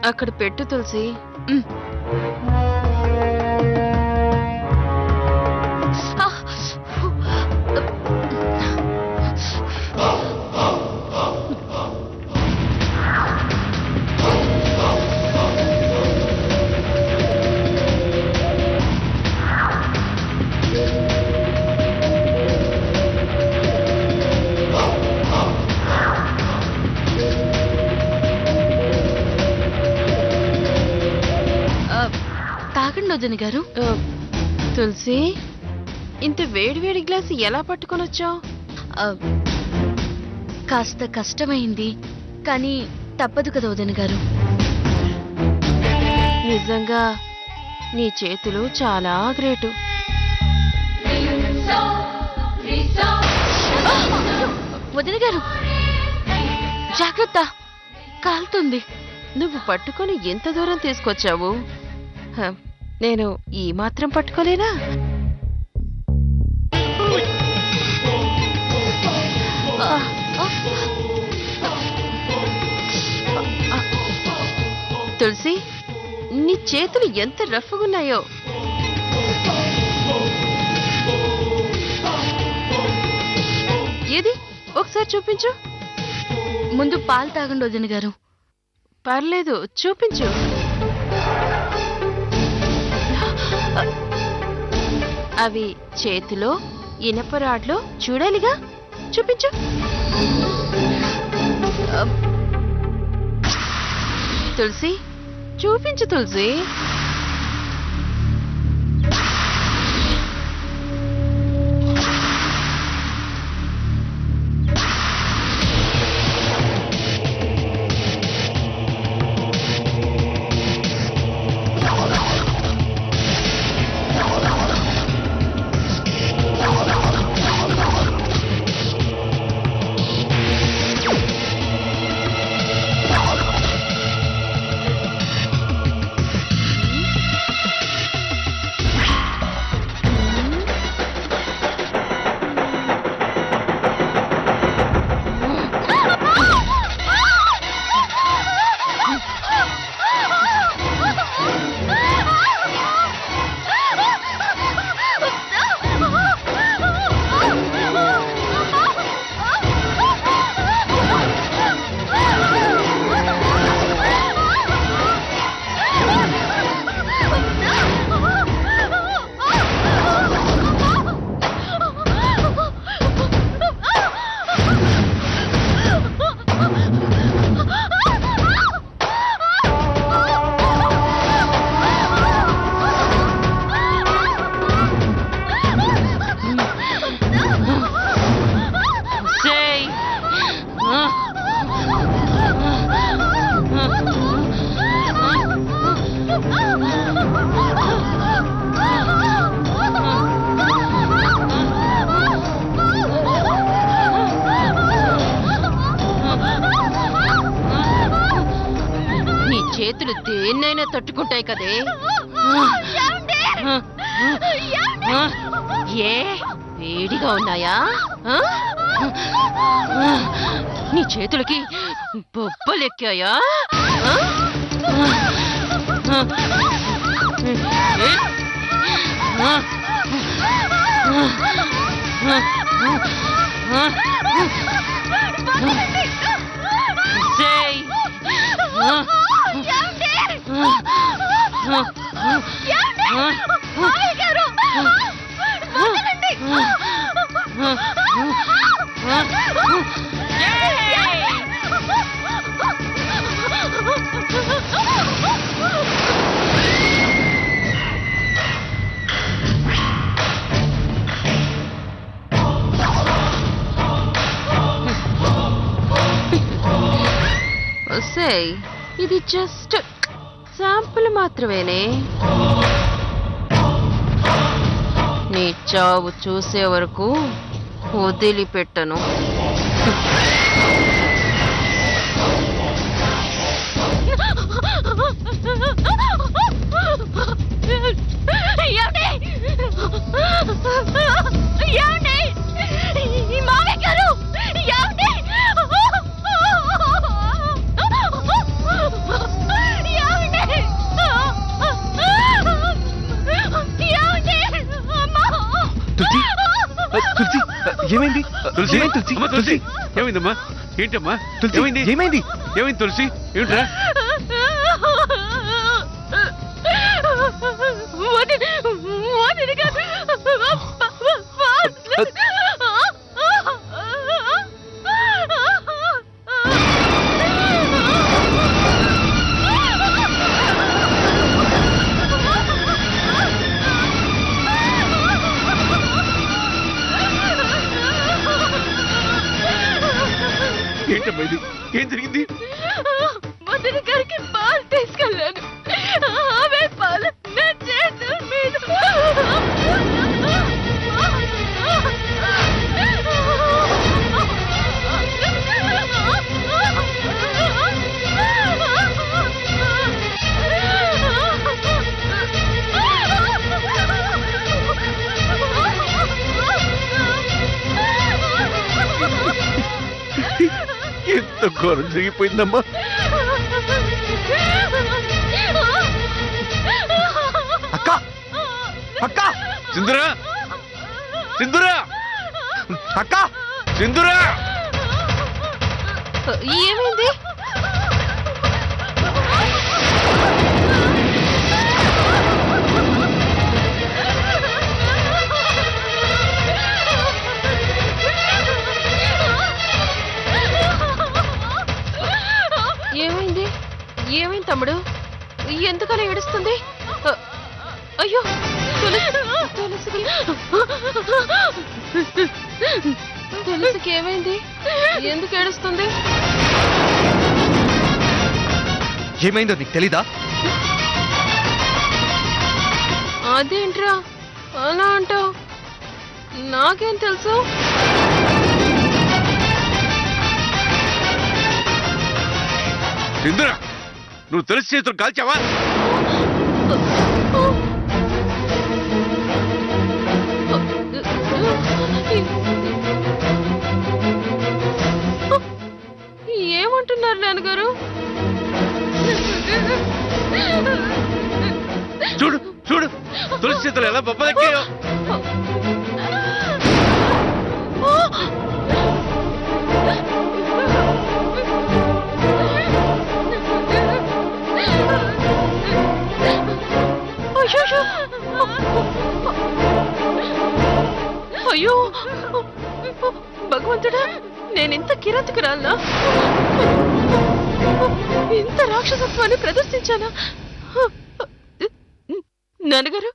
అక్కడ పెట్టు తులసి. తాగండి వదిన గారు. తులసి, ఇంత వేడివేడి గ్లాసు ఎలా పట్టుకొని వచ్చావు? కాస్త కష్టమైంది, కానీ తప్పదు కదా వదిన గారు. నిజంగా నీ చేతులు చాలా గ్రేటు. వదిన గారు జాగ్రత్త, కాలుతుంది. నువ్వు పట్టుకొని ఎంత దూరం తీసుకొచ్చావు? నేను ఈ మాత్రం పట్టుకోలేనా? తులసి, నీ చేతులు ఎంత రఫ్గున్నాయో. ఏది ఒకసారి చూపించు. ముందు పాలు తాగండి వదిన గారు. పర్లేదు, చూపించు. అవి చేతిలో ఇనపరాడ్లో చూడాలిగా, చూపించు. తులసి, చూపించు తులసి. చేతులు దేన్నైనా తట్టుకుంటాయి కదే. ఏ వేడిగా ఉన్నాయా? నీ చేతులకి బొబ్బలెక్కాయా? ఇది జస్ట్ శాంపుల్ మాత్రమేనే. నీ చావు చూసే వరకు వదిలిపెట్టను. తులసి తులసి ఏమైంది తులసి ఏమైంది తులసి అమ్మా, తులసి ఏమైందమ్మా? ఏంటమ్మా తులసి ఏమైంది? ఏమైంది ఏమైంది తులసి? ఏమిట్రా? ఏంటమ్మా ఇది? ఏం జరిగింది? మొదటి గారికి పాలు తీసుకెళ్ళాను. అవే పాలు నా చేతుల మీద. ఎంత ఘోరం జరిగిపోయిందమ్మా. అక్క అక్క సింధురా, సింధురా, అక్క సింధురా! ఏమైంది? ఏమైంది? ఏమైంది తమ్ముడు? ఎందుకలా ఏడుస్తుంది? అయ్యో తులసికి ఏమైంది? ఎందుకు ఏడుస్తుంది? ఏమైందో నీకు తెలీదా? అదేంట్రా అలా అంటావు? నాకేం తెలుసు? సింధురా, నువ్వు తులసి చేతులు కాల్చావా? ఏమంటున్నారు నాన్నగారు? చూడు చూడు, తులసి చేతులు ఎలా బొబ్బలెక్కాయో. అయ్యో భగవంతుడా, నేనింత కిరాతకురాల్నా? ఇంత రాక్షసత్వాన్ని ప్రదర్శించానా? నాన్నగారు,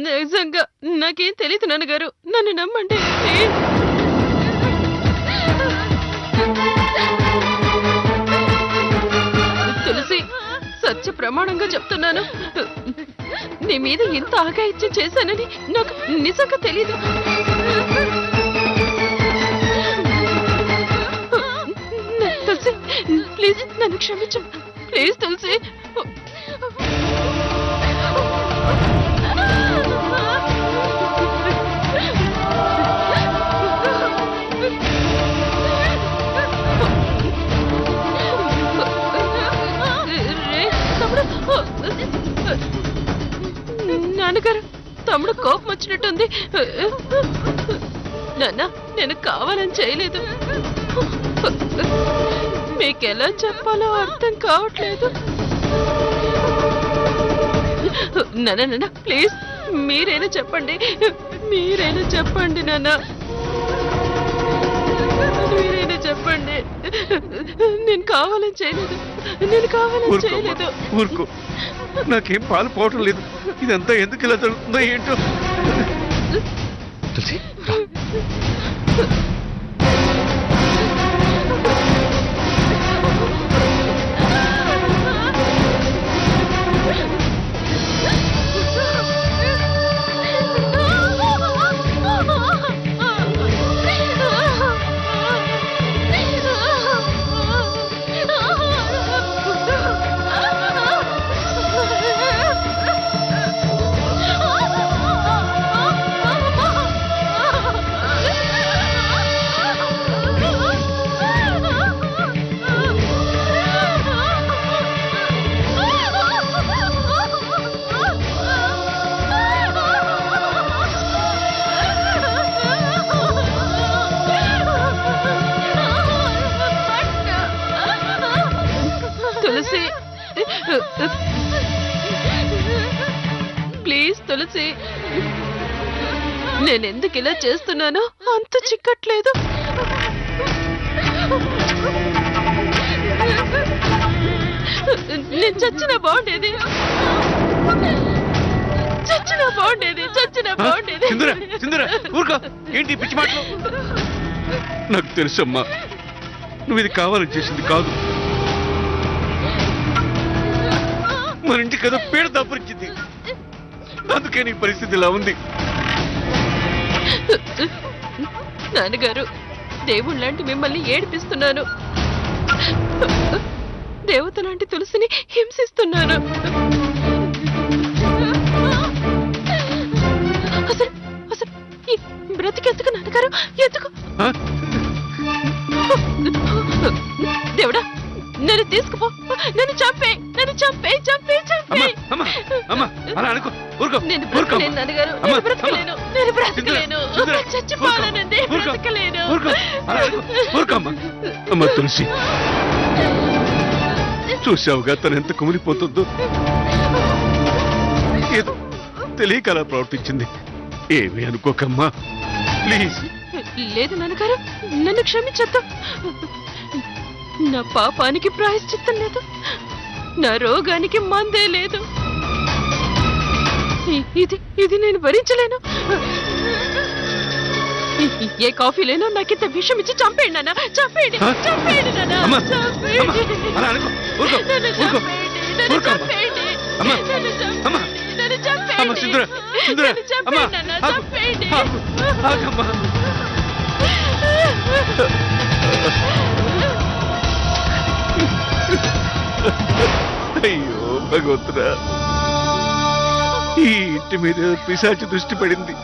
నిజంగా నాకేం తెలీదు నాన్నగారు, నన్ను నమ్మండి ప్లీజ్. తులసి, సత్య ప్రమాణంగా చెప్తున్నాను, నీ మీద ఇంత ఆగాయిత్యం చేశానని నాకు నిజంగా తెలీదు. తులసి ప్లీజ్ నన్ను క్షమించు, ప్లీజ్ తులసి. నాన్నగారు, తమ్ముడు కోపం వచ్చినట్టుంది. నాన్న, నేను కావాలని చేయలేదు. మీకెలా చెప్పాలో అర్థం కావట్లేదు. నాన్న ప్లీజ్, మీరైనా చెప్పండి, మీరైనా చెప్పండి నాన్న, మీరైనా చెప్పండి. నేను కావాలని చేయలేదు, నేను కావాలని చేయలేదు. ఊరుకో, నాకేం పాలు పోవటం లేదు. ఇదంతా ఎందుకు ఇలా జరుగుతుందో ఏంటో. తులసి రా. ప్లీజ్ తులసి, నేనెందుకు ఇలా చేస్తున్నానో అంత చిక్కట్లేదు. నేను చచ్చినా బాగుండేది, చచ్చినా బాగుండేది, చచ్చినా బాగుండేది. సింధూర, సింధూర, ఊరుకో. ఏంటి ఈ పిచ్చి మాటలు? నాకు తెలుసమ్మా, నువ్వు ఇది కావాలని చేసింది కాదు. మన ఇంటికి ఏదో పీడ దాపురించింది, అందుకే నీ పరిస్థితి ఇలా ఉంది. నాన్నగారు, దేవుడు లాంటి మిమ్మల్ని ఏడిపిస్తున్నాను, దేవత లాంటి తులసిని హింసిస్తున్నాను. అసలు అసలు ఈ బ్రతికెందుకు నాన్నగారు, ఎందుకు? ఆ? దేవుడా, నన్ను తీసుకుపో, నన్ను చంపే, నన్ను చంపే, చంపే, అమ్మా, చంపే. అమ్మా, అమ్మా, అలా అనుకో. ఊరుకో, నేను ఊరుకో. బ్రతకలేను నాన్నగారు, అమ్మా, నేను బ్రతకలేను, నేను బ్రతకలేను, సింధూర, చచ్చిపోవాలనండి, ఊరుకో, బ్రతకలేను. ఊరుకో, అలా అనుకో. ఊరుకో అమ్మా. అమ్మా తులసి, చూసావుగా తను ఎంత కుమిలిపోతుందో. ఏదో తెలియక అలా ప్రవర్తించింది. ఏమీ అనుకోకమ్మా, ప్లీజ్. లేదు నాన్నగారు, నన్ను క్షమించొద్దు. నా పాపానికి ప్రాయశ్చిత్తం లేదు, నా రోగానికి మందే లేదు. ఇది నేను భరించలేను. ఏ కాఫీ లేనో నాకింత విషం ఇచ్చి చంపేయండి నాన్న, చంపేయండి, చంపేయండి నాన్న, అమ్మా, చంపేయండి. అమ్మా, అలా అనుకో. ఊరుకో, నన్ను ఊరుకో, చంపేయండి, నన్ను ఊరుకో అమ్మా. చంపేయండి, అమ్మా, నన్ను చంపేయండి, అమ్మా, నన్ను చంపేయండి. అమ్మా, సింధూర, సింధూర, నన్ను అమ్మా, చంపేయండి నాన్న, ఆగు, చంపేయండి. ఆగు, ఆగమ్మా. అయ్యో భగవంతుడా, ఈ ఇంటి మీద పిశాచి దృష్టి పడింది.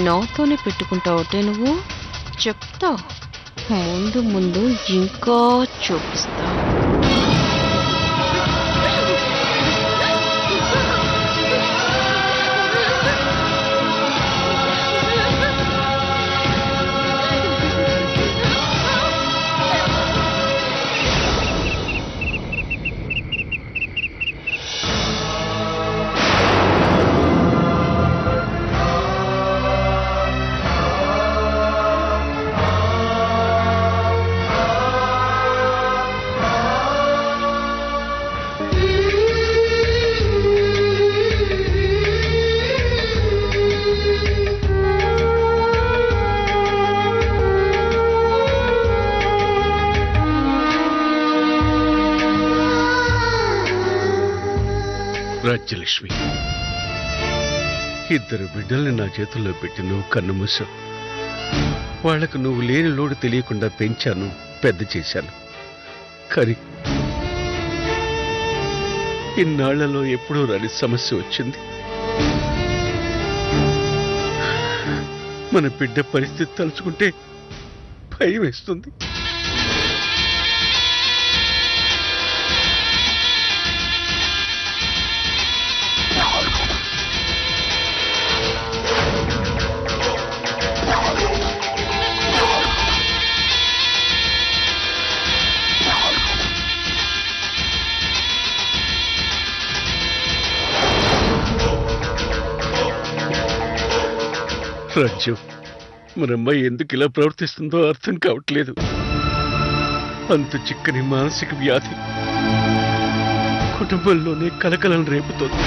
నాతోనే పెట్టుకుంటావుటే నువ్వు, చెప్తా. ముందు ముందు ఇంకా చూపిస్తా. రాజ్యలక్ష్మి, ఇద్దరు బిడ్డల్ని నా చేతుల్లో పెట్టి నువ్వు కన్నుమూసావు. వాళ్లకు నువ్వు లేని లోడు తెలియకుండా పెంచాను, పెద్ద చేశాను. కానీ ఇన్నాళ్లలో ఎప్పుడూ రాని సమస్య వచ్చింది. మన బిడ్డ పరిస్థితి తలుచుకుంటే భయం వేస్తుంది. రాజ్యం, మన అమ్మాయి ఎందుకు ఇలా ప్రవర్తిస్తుందో అర్థం కావట్లేదు. అంత చిక్కని మానసిక వ్యాధి కుటుంబంలోనే కలకలం రేపుతోంది.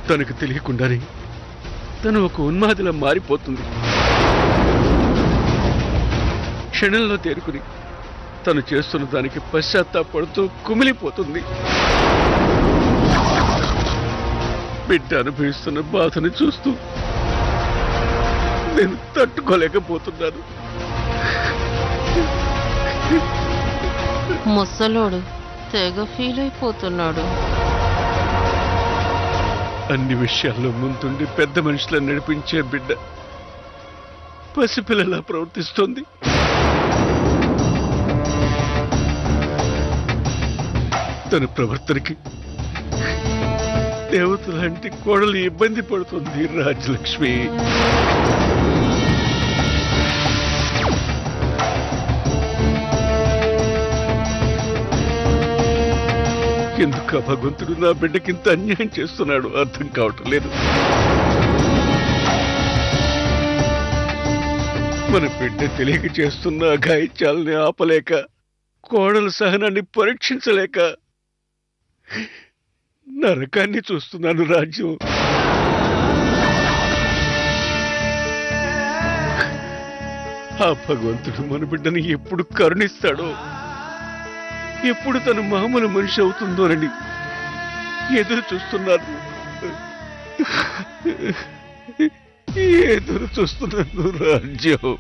తనకు తెలియకుండానే తను ఒక ఉన్మాదిలా మారిపోతుంది. క్షణంలో తేరుకుని తను చేస్తున్న దానికి పశ్చాత్తాపడుతూ కుమిలిపోతుంది. బిడ్డ అనుభవిస్తున్న బాధను చూస్తూ నేను తట్టుకోలేకపోతున్నాను. ముసలోడు తెగ ఫీల్ అయిపోతున్నాడు. అన్ని విషయాల్లో ముందుండి పెద్ద మనుషులను నడిపించే బిడ్డ పసిపిల్లలా ప్రవర్తిస్తోంది. తన ప్రవర్తనకి దేవత లాంటి కోడలు ఇబ్బంది పడుతుంది రాజలక్ష్మి. ఎందుకు ఆ భగవంతుడు నా బిడ్డకింత అన్యాయం చేస్తున్నాడు అర్థం కావటం లేదు. మన బిడ్డ తెలియక చేస్తున్న అఘాయిత్యాలని ఆపలేక, కోడల సహనాన్ని పరీక్షించలేక నరకాన్ని చూస్తున్నాను రాజ్యం. ఆ భగవంతుడు మన బిడ్డని ఎప్పుడు కరుణిస్తాడో, ఎప్పుడు తన మామూలు మనిషి అవుతుందోనని ఎదురు చూస్తున్నాను. ఎదురు చూస్తున్నాను రాజ్యం.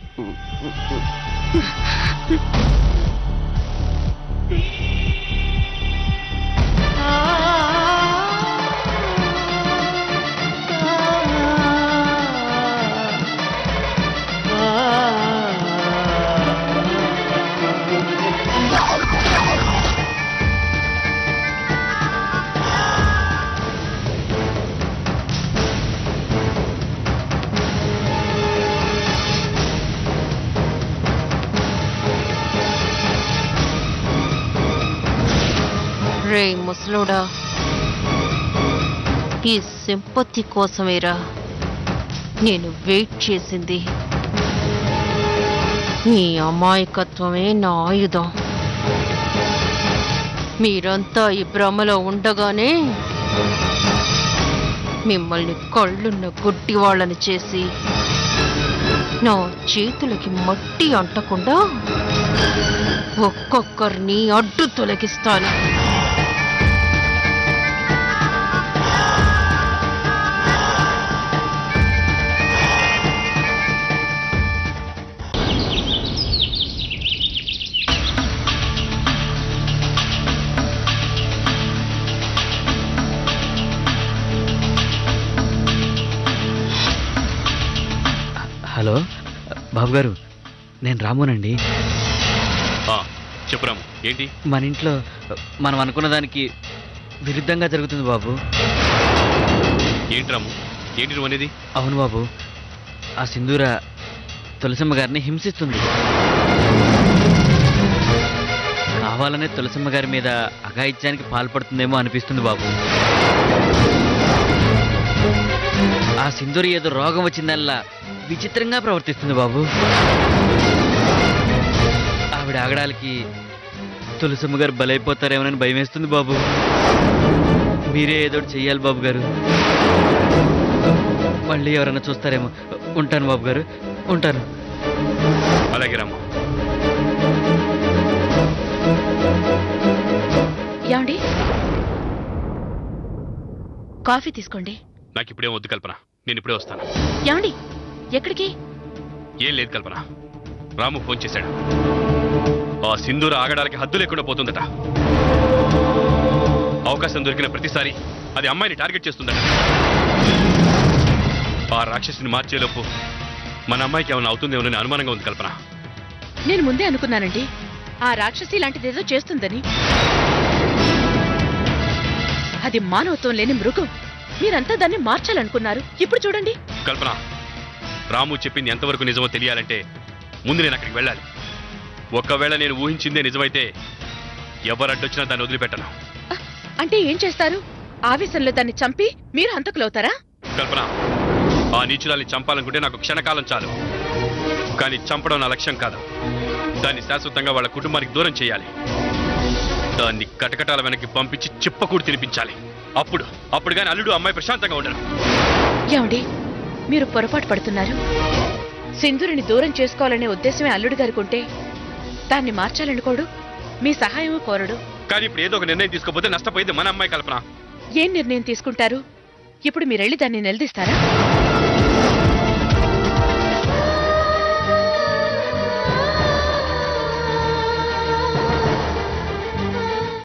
రే ముసలోడా, ఈ సింపతి కోసమేరా నేను వెయిట్ చేసింది. నీ అమాయకత్వమే నా ఆయుధం. మీరంతా ఈ భ్రమలో ఉండగానే మిమ్మల్ని కళ్ళున్న గుడ్డి వాళ్ళని చేసి నా చేతులకి మట్టి అంటకుండా ఒక్కొక్కరిని అడ్డు తొలగిస్తాను. హలో బాబు గారు, నేను రామునండి. చెప్పు రాము, ఏంటి? మన ఇంట్లో మనం అనుకున్న దానికి విరుద్ధంగా జరుగుతుంది బాబు. ఏంటి రాము, ఏంటి నువ్వు అనేది? అవును బాబు, ఆ సింధూర తులసమ్మ గారిని హింసిస్తుంది. కావాలనే తులసమ్మ గారి మీద అఘాయిత్యానికి పాల్పడుతుందేమో అనిపిస్తుంది బాబు. ఆ సింధూరి ఏదో రోగం వచ్చిందల్లా విచిత్రంగా ప్రవర్తిస్తుంది బాబు. ఆవిడ ఆగడాలకి తులసమ్మ గారు బలైపోతారేమోనని భయం వేస్తుంది బాబు. మీరే ఏదో చెయ్యాలి బాబు గారు. మళ్ళీ ఎవరైనా చూస్తారేమో. ఉంటాను బాబు గారు, ఉంటాను. అలాగే రాము. ఏమండి, కాఫీ తీసుకోండి. నాకు ఇప్పుడేం వద్దు కల్పన, నేను ఇప్పుడే వస్తాను. ఏమండి, ఎక్కడికి? ఏం లేదు కల్పన, రాము ఫోన్ చేశాడు. ఆ సింధూర ఆగడానికి హద్దు లేకుండా పోతుందట. అవకాశం దొరికిన ప్రతిసారి అది అమ్మాయిని టార్గెట్ చేస్తుందట. ఆ రాక్షసిని మార్చేలోపు మన అమ్మాయికి ఏమైనా అవుతుందేమోనని అనుమానంగా ఉంది కల్పన. నేను ముందే అనుకున్నానండి, ఆ రాక్షసి లాంటిదేదో చేస్తుందని. అది మానవత్వం లేని మృగం. మీరంతా దాన్ని మార్చాలనుకున్నారు. ఇప్పుడు చూడండి. కల్పన, రాము చెప్పింది ఎంతవరకు నిజమో తెలియాలంటే ముందు నేను అక్కడికి వెళ్ళాలి. ఒకవేళ నేను ఊహించిందే నిజమైతే ఎవరడ్డొచ్చినా దాన్ని వదిలిపెట్టను. అంటే ఏం చేస్తారు? ఆవేశంలో దాన్ని చంపి మీరు హంతకులవుతారా? కల్పన, ఆ నీచురాల్ని చంపాలనుకుంటే నాకు క్షణకాలం చాలు. కానీ చంపడం నా లక్ష్యం కాదు. దాన్ని శాశ్వతంగా వాళ్ళ కుటుంబానికి దూరం చేయాలి. దాన్ని కటకటాల వెనక్కి పంపించి చిప్పకూడి తినిపించాలి. అప్పుడు కానీ అల్లుడు అమ్మాయి ప్రశాంతంగా ఉండరు. ఏమండి, మీరు పొరపాటు పడుతున్నారు. సింధూరిని దూరం చేసుకోవాలనే ఉద్దేశమే అల్లుడు గారికి ఉంటే దాన్ని మార్చాలనుకోడు, మీ సహాయము కోరడు. కానీ ఇప్పుడు ఏదో ఒక నిర్ణయం తీసుకోకపోతే నష్టపోయేది మన అమ్మాయి కల్పన. ఏం నిర్ణయం తీసుకుంటారు? ఇప్పుడు మీరెళ్ళి దాన్ని నిలదీస్తారా?